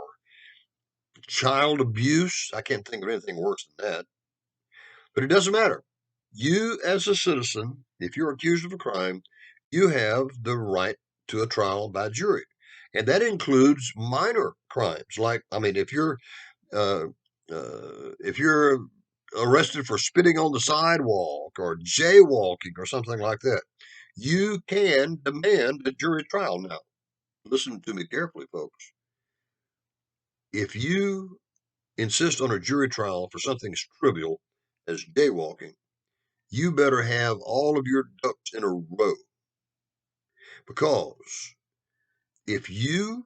child abuse. I can't think of anything worse than that. But it doesn't matter. You, as a citizen, if you're accused of a crime, you have the right to a trial by jury. And that includes minor crimes. Like, I mean, uh, if you're arrested for spitting on the sidewalk or jaywalking or something like that, you can demand a jury trial. Now, listen to me carefully, folks. If you insist on a jury trial for something as trivial as jaywalking, you better have all of your ducks in a row. Because if you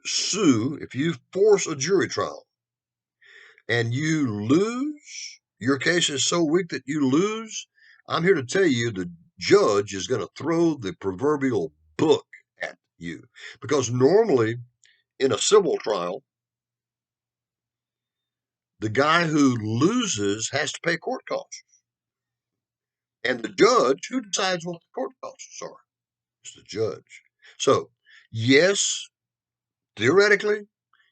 if you force a jury trial and you lose, your case is so weak that you lose, I'm here to tell you the judge is going to throw the proverbial book at you. Because normally in a civil trial, the guy who loses has to pay court costs. And the judge, who decides what the court costs are? It's the judge. So, yes, theoretically,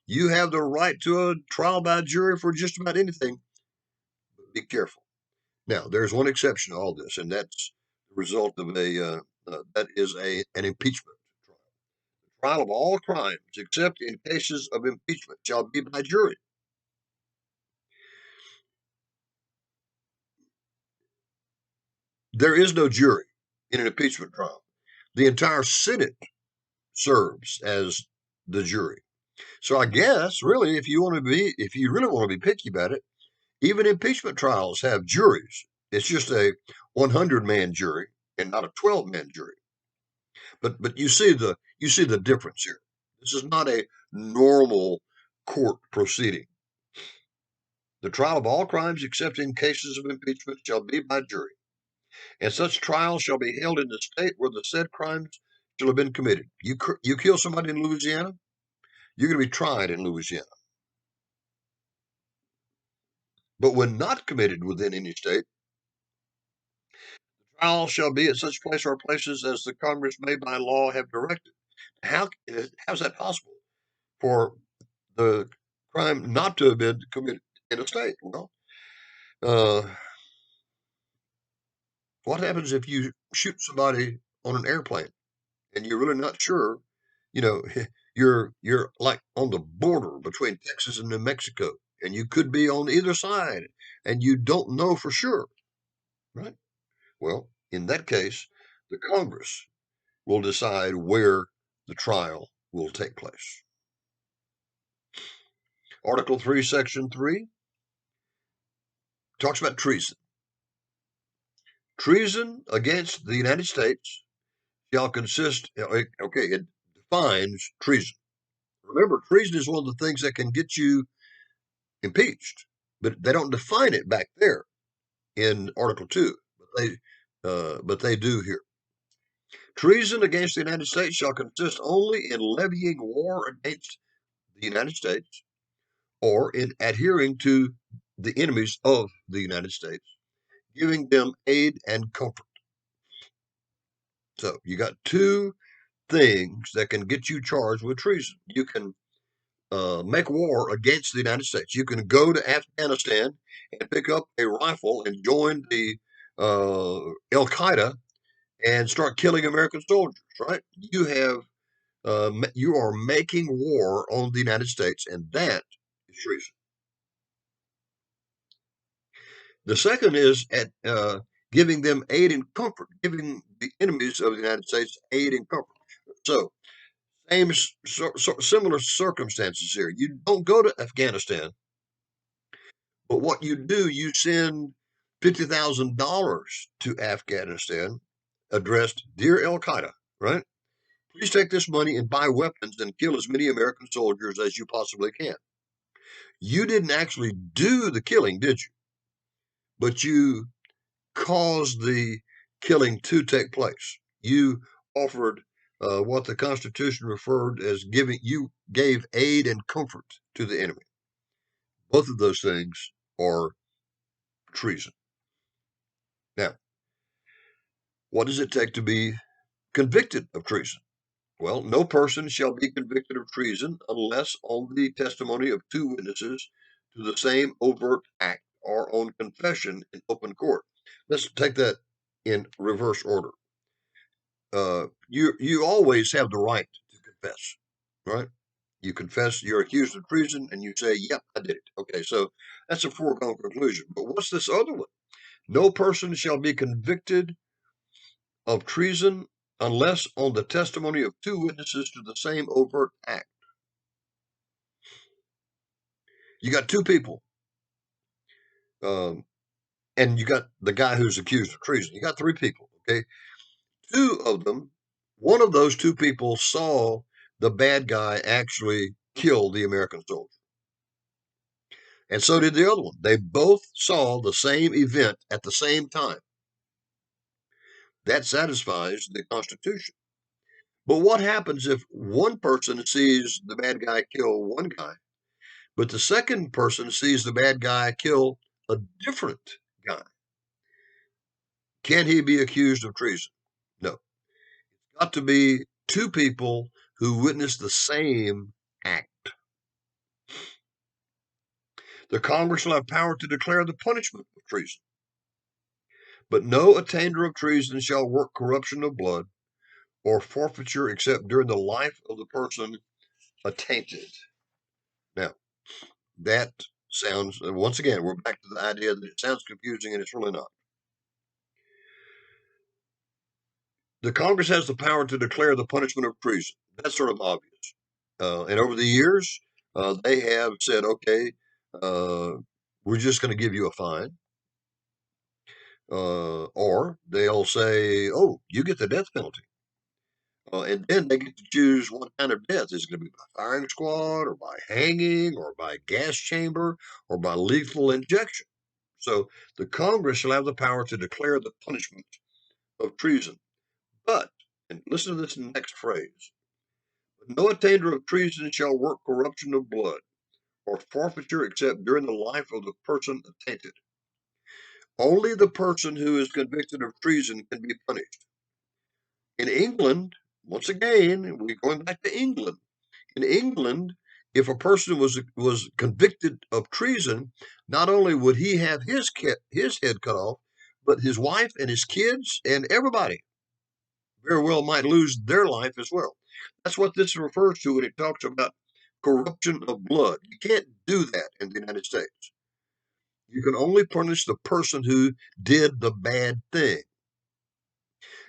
you have the right to a trial by jury for just about anything. But be careful. Now, there's one exception to all this, and that's the result of an impeachment trial. The trial of all crimes, except in cases of impeachment, shall be by jury. There is no jury in an impeachment trial. The entire Senate serves as the jury. So I guess really, if you really want to be picky about it, even impeachment trials have juries. It's just a 100-man jury and not a 12-man jury. But you see the difference here. This is not a normal court proceeding. The trial of all crimes except in cases of impeachment shall be by jury, and such trial shall be held in the state where the said crimes shall have been committed. You kill somebody in Louisiana, you're going to be tried in Louisiana. But when not committed within any state, the trial shall be at such place or places as the Congress may by law have directed. How's that possible for the crime not to have been committed in a state? Well, uh, what happens if you shoot somebody on an airplane and you're really not sure, you know, you're like on the border between Texas and New Mexico, and you could be on either side, and you don't know for sure, right? Well, in that case, the Congress will decide where the trial will take place. Article 3, Section 3 talks about treason. Treason against the United States shall consist, okay, it defines treason. Remember, treason is one of the things that can get you impeached, but they don't define it back there in Article 2, but they do here. Treason against the United States shall consist only in levying war against the United States or in adhering to the enemies of the United States, giving them aid and comfort. So you got two things that can get you charged with treason. You can make war against the United States. You can go to Afghanistan and pick up a rifle and join the Al Qaeda and start killing American soldiers. Right? You are making war on the United States, and that is treason. The second is at giving them aid and comfort, giving the enemies of the United States aid and comfort. So, similar circumstances here. You don't go to Afghanistan, but what you do, you send $50,000 to Afghanistan, addressed Dear Al Qaeda, right? Please take this money and buy weapons and kill as many American soldiers as you possibly can. You didn't actually do the killing, did you? But you caused the killing to take place. You offered what the Constitution referred as you gave aid and comfort to the enemy. Both of those things are treason. Now, what does it take to be convicted of treason? Well, no person shall be convicted of treason unless on the testimony of two witnesses to the same overt act or on confession in open court. Let's take that in reverse order. You always have the right to confess, right? You confess you're accused of treason and you say, yep, I did it. Okay, so that's a foregone conclusion. But what's this other one? No person shall be convicted of treason unless on the testimony of two witnesses to the same overt act. You got two people, and you got the guy who's accused of treason. You got three people, okay? Two of them, one of those two people saw the bad guy actually kill the American soldier. And so did the other one. They both saw the same event at the same time. That satisfies the Constitution. But what happens if one person sees the bad guy kill one guy, but the second person sees the bad guy kill a different guy? Can he be accused of treason? No. It's got to be two people who witnessed the same act. The Congress will have power to declare the punishment of treason. But no attainder of treason shall work corruption of blood or forfeiture except during the life of the person attainted. Now, that sounds, once again, we're back to the idea that it sounds confusing and it's really not. The Congress has the power to declare the punishment of treason. That's sort of obvious. And over the years, they have said, okay, we're just going to give you a fine. Or they'll say, oh, you get the death penalty. And then they get to choose what kind of death. Is it going to be by firing squad or by hanging or by gas chamber or by lethal injection? So the Congress shall have the power to declare the punishment of treason. But, and listen to this next phrase, no attainder of treason shall work corruption of blood or forfeiture except during the life of the person attainted. Only the person who is convicted of treason can be punished. In England, once again, we're going back to England. In England, if a person was convicted of treason, not only would he have his head cut off, but his wife and his kids and everybody. very well might lose their life as well. That's what this refers to when it talks about corruption of blood. You can't do that in the United States. You can only punish the person who did the bad thing.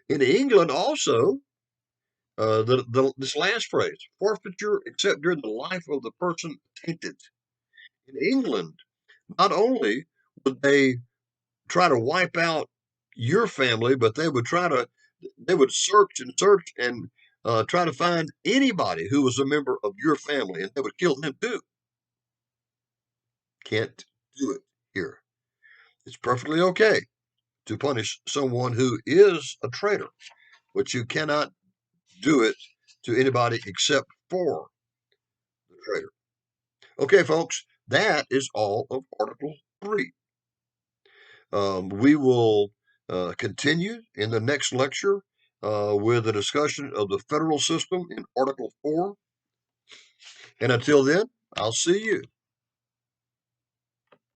In England, also, this last phrase, forfeiture except during the life of the person tainted. In England, not only would they try to wipe out your family, but they would search and try to find anybody who was a member of your family, and they would kill them too. Can't do it here. It's perfectly okay to punish someone who is a traitor, but you cannot do it to anybody except for the traitor. Okay, folks, that is all of Article 3. We will continue in the next lecture with a discussion of the federal system in Article 4. And until then, I'll see you.